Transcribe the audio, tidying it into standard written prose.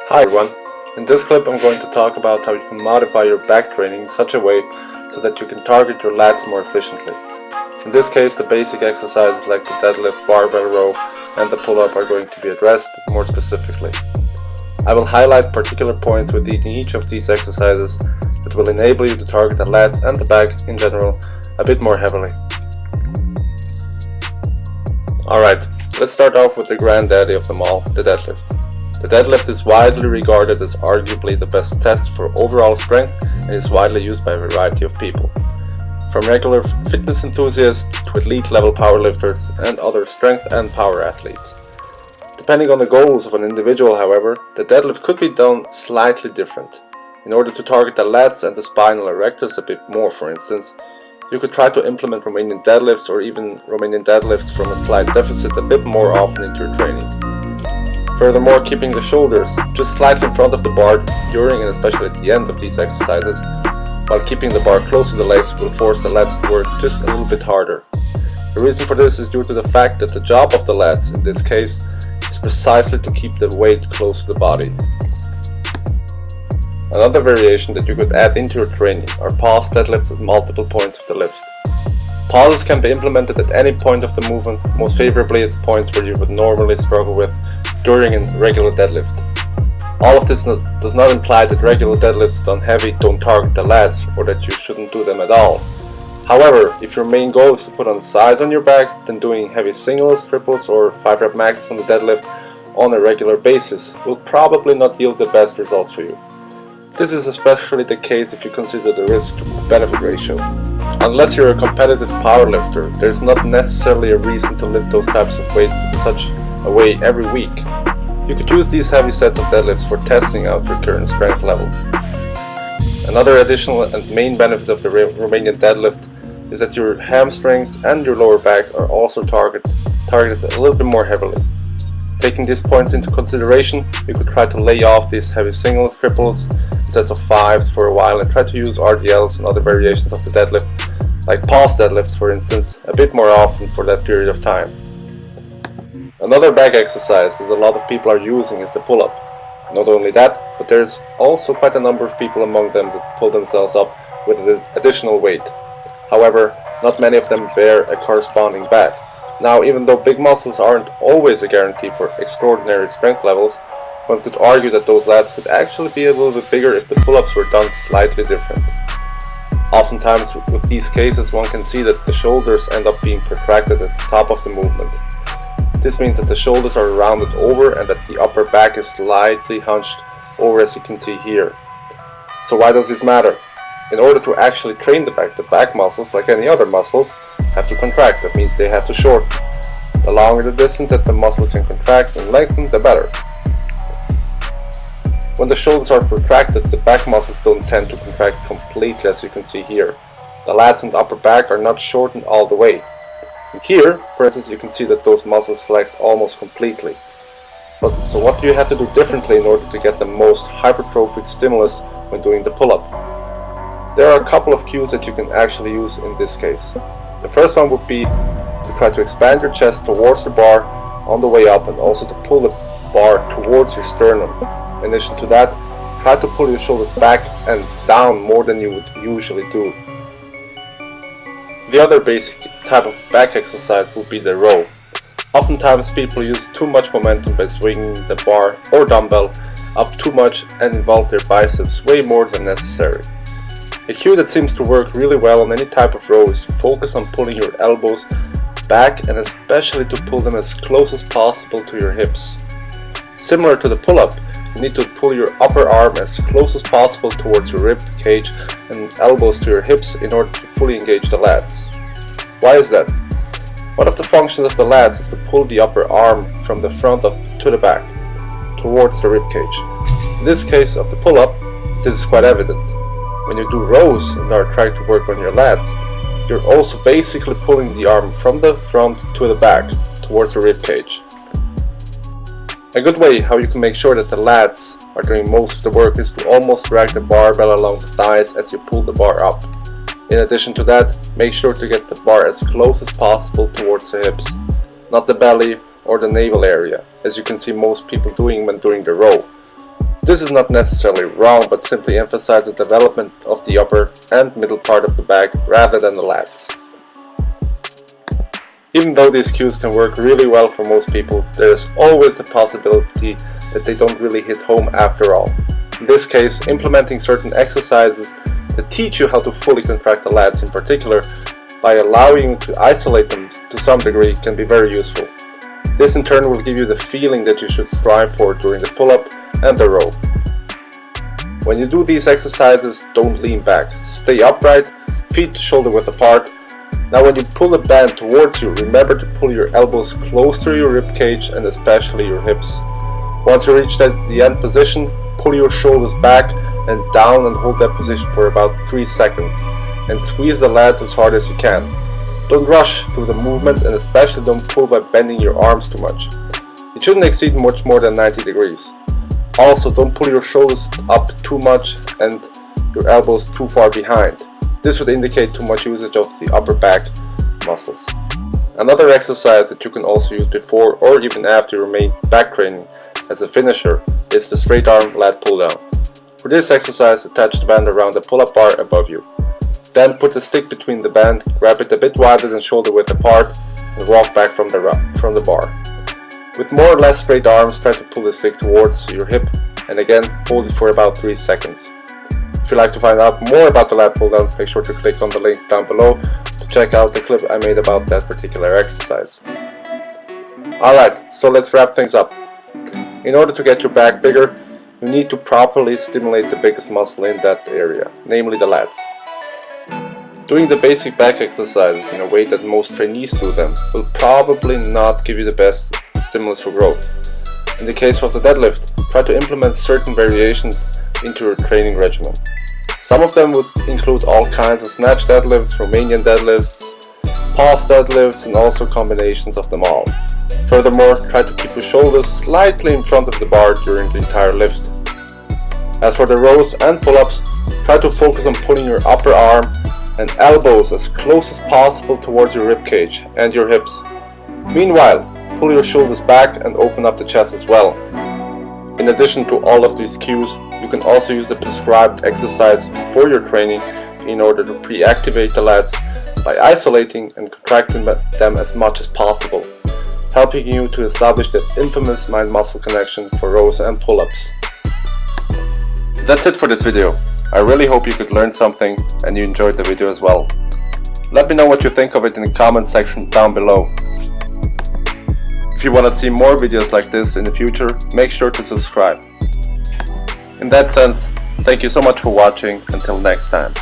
Hi everyone, in this clip I'm going to talk about how you can modify your back training in such a way so that you can target your lats more efficiently. In this case, the basic exercises like the deadlift, barbell row and the pull-up are going to be addressed more specifically. I will highlight particular points within each of these exercises that will enable you to target the lats and the back in general a bit more heavily. Alright, let's start off with the granddaddy of them all, the deadlift. The deadlift is widely regarded as arguably the best test for overall strength and is widely used by a variety of people. From regular fitness enthusiasts to elite level powerlifters and other strength and power athletes. Depending on the goals of an individual, however, the deadlift could be done slightly different. In order to target the lats and the spinal erectors a bit more, for instance, you could try to implement Romanian deadlifts or even Romanian deadlifts from a slight deficit a bit more often into your training. Furthermore, keeping the shoulders just slightly in front of the bar during and especially at the end of these exercises, while keeping the bar close to the legs will force the lats to work just a little bit harder. The reason for this is due to the fact that the job of the lats, in this case, is precisely to keep the weight close to the body. Another variation that you could add into your training are pause deadlifts at multiple points of the lift. Pauses can be implemented at any point of the movement, most favorably at points where you would normally struggle with during a regular deadlift. All of this does not imply that regular deadlifts done heavy don't target the lats or that you shouldn't do them at all. However, if your main goal is to put on size on your back, then doing heavy singles, triples or 5 rep maxes on the deadlift on a regular basis will probably not yield the best results for you. This is especially the case if you consider the risk to benefit ratio. Unless you're a competitive powerlifter, there's not necessarily a reason to lift those types of weights in such a way every week. You could use these heavy sets of deadlifts for testing out your current strength level. Another additional and main benefit of the Romanian deadlift is that your hamstrings and your lower back are also targeted a little bit more heavily. Taking these points into consideration, you could try to lay off these heavy singles, triples, sets of 5s for a while and try to use RDLs and other variations of the deadlift, like pause deadlifts for instance, a bit more often for that period of time. Another back exercise that a lot of people are using is the pull-up. Not only that, but there's also quite a number of people among them that pull themselves up with additional weight. However, not many of them bear a corresponding back. Now, even though big muscles aren't always a guarantee for extraordinary strength levels, one could argue that those lats could actually be a little bit bigger if the pull-ups were done slightly different. Oftentimes with these cases one can see that the shoulders end up being protracted at the top of the movement. This means that the shoulders are rounded over and that the upper back is slightly hunched over, as you can see here. So why does this matter? In order to actually train the back muscles, like any other muscles, have to contract. That means they have to shorten. The longer the distance that the muscle can contract and lengthen, the better. When the shoulders are protracted, the back muscles don't tend to contract completely, as you can see here. The lats and upper back are not shortened all the way. And here, for instance, you can see that those muscles flex almost completely. So what do you have to do differently in order to get the most hypertrophic stimulus when doing the pull-up? There are a couple of cues that you can actually use in this case. The first one would be to try to expand your chest towards the bar on the way up and also to pull the bar towards your sternum. In addition to that, try to pull your shoulders back and down more than you would usually do. The other basic type of back exercise would be the row. Oftentimes people use too much momentum by swinging the bar or dumbbell up too much and involve their biceps way more than necessary. A cue that seems to work really well on any type of row is to focus on pulling your elbows back and especially to pull them as close as possible to your hips. Similar to the pull-up, you need to pull your upper arm as close as possible towards your rib cage and elbows to your hips in order to fully engage the lats. Why is that? One of the functions of the lats is to pull the upper arm from the front to the back, towards the rib cage. In this case of the pull-up, this is quite evident. When you do rows and are trying to work on your lats, you're also basically pulling the arm from the front to the back, towards the rib cage. A good way how you can make sure that the lats are doing most of the work is to almost drag the barbell along the thighs as you pull the bar up. In addition to that, make sure to get the bar as close as possible towards the hips, not the belly or the navel area, as you can see most people doing when doing the row. This is not necessarily wrong, but simply emphasizes the development of the upper and middle part of the back rather than the lats. Even though these cues can work really well for most people, there is always the possibility that they don't really hit home after all. In this case, implementing certain exercises that teach you how to fully contract the lats in particular, by allowing you to isolate them to some degree, can be very useful. This in turn will give you the feeling that you should strive for during the pull-up and the row. When you do these exercises, don't lean back. Stay upright, feet shoulder width apart. Now when you pull the band towards you, remember to pull your elbows close to your rib cage and especially your hips. Once you reach the end position, pull your shoulders back and down and hold that position for about 3 seconds. And squeeze the lats as hard as you can. Don't rush through the movement and especially don't pull by bending your arms too much. It shouldn't exceed much more than 90 degrees. Also, don't pull your shoulders up too much and your elbows too far behind. This would indicate too much usage of the upper back muscles. Another exercise that you can also use before or even after your main back training as a finisher is the straight arm lat pull down. For this exercise, attach the band around the pull-up bar above you. Then put the stick between the band, grab it a bit wider than shoulder width apart, and walk back from the bar. With more or less straight arms, try to pull the stick towards your hip and again hold it for about 3 seconds. If you'd like to find out more about the lat pull downs, make sure to click on the link down below to check out the clip I made about that particular exercise. Alright, so let's wrap things up. In order to get your back bigger, you need to properly stimulate the biggest muscle in that area, namely the lats. Doing the basic back exercises in a way that most trainees do them will probably not give you the best stimulus for growth. In the case of the deadlift, try to implement certain variations into your training regimen. Some of them would include all kinds of snatch deadlifts, Romanian deadlifts, pause deadlifts, and also combinations of them all. Furthermore, try to keep your shoulders slightly in front of the bar during the entire lift. As for the rows and pull-ups, try to focus on pulling your upper arm and elbows as close as possible towards your rib cage and your hips. Meanwhile, pull your shoulders back and open up the chest as well. In addition to all of these cues, you can also use the prescribed exercise before your training in order to pre-activate the lats by isolating and contracting them as much as possible, helping you to establish that infamous mind-muscle connection for rows and pull-ups. That's it for this video. I really hope you could learn something and you enjoyed the video as well. Let me know what you think of it in the comment section down below. If you want to see more videos like this in the future, make sure to subscribe. In that sense, thank you so much for watching. Until next time.